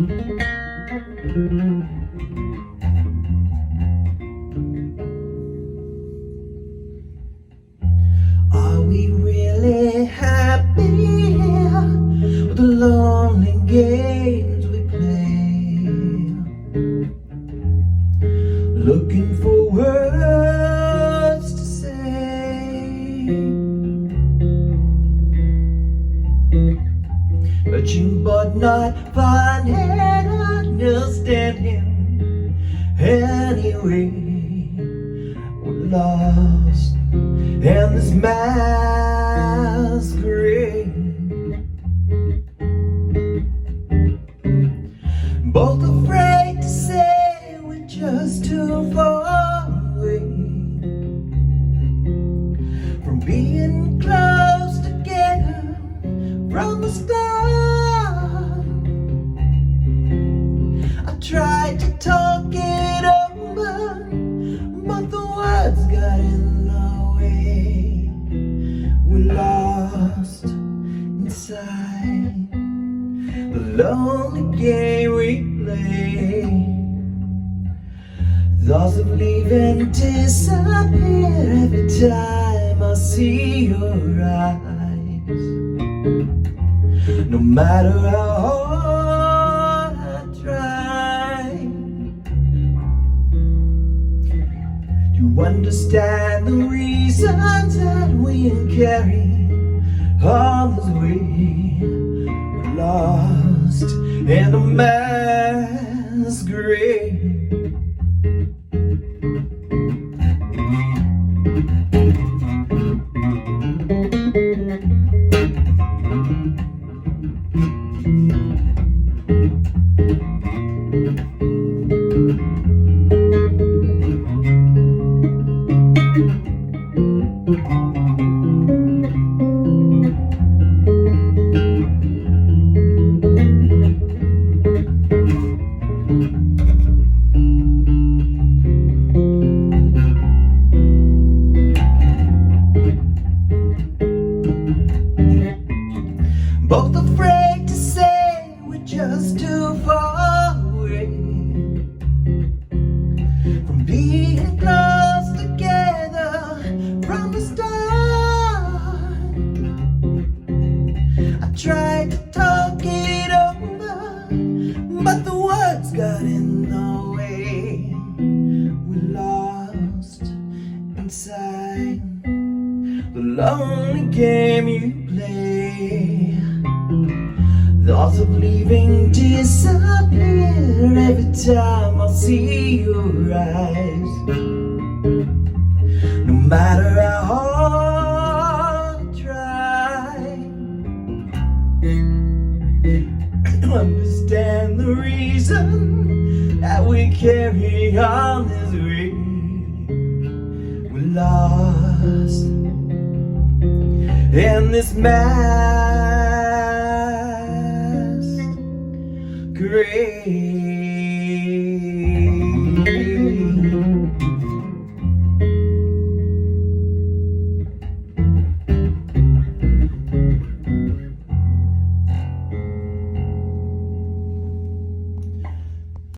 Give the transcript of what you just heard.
Are we really happy here with the lonely games we play? Looking for words to say, searching but not finding, understanding anyway. We're lost in this masquerade, both afraid to say we're just too far away from being close together from the start. I tried to talk it over, but the words got in the way. We're lost inside the lonely game we play. Thoughts of leaving disappear every time I see your eyes. No matter how hard I try, you understand the reasons that we carry on this way. We're lost in a masquerade. Both afraid to say we're just too far away from being close together from the start. I tried to talk it over, but the words got in the way. We're lost inside the lonely game you play. Thoughts of leaving disappear every time I see your eyes. No matter how hard I try, understand the reason that we carry on this way. We're lost in this masquerade.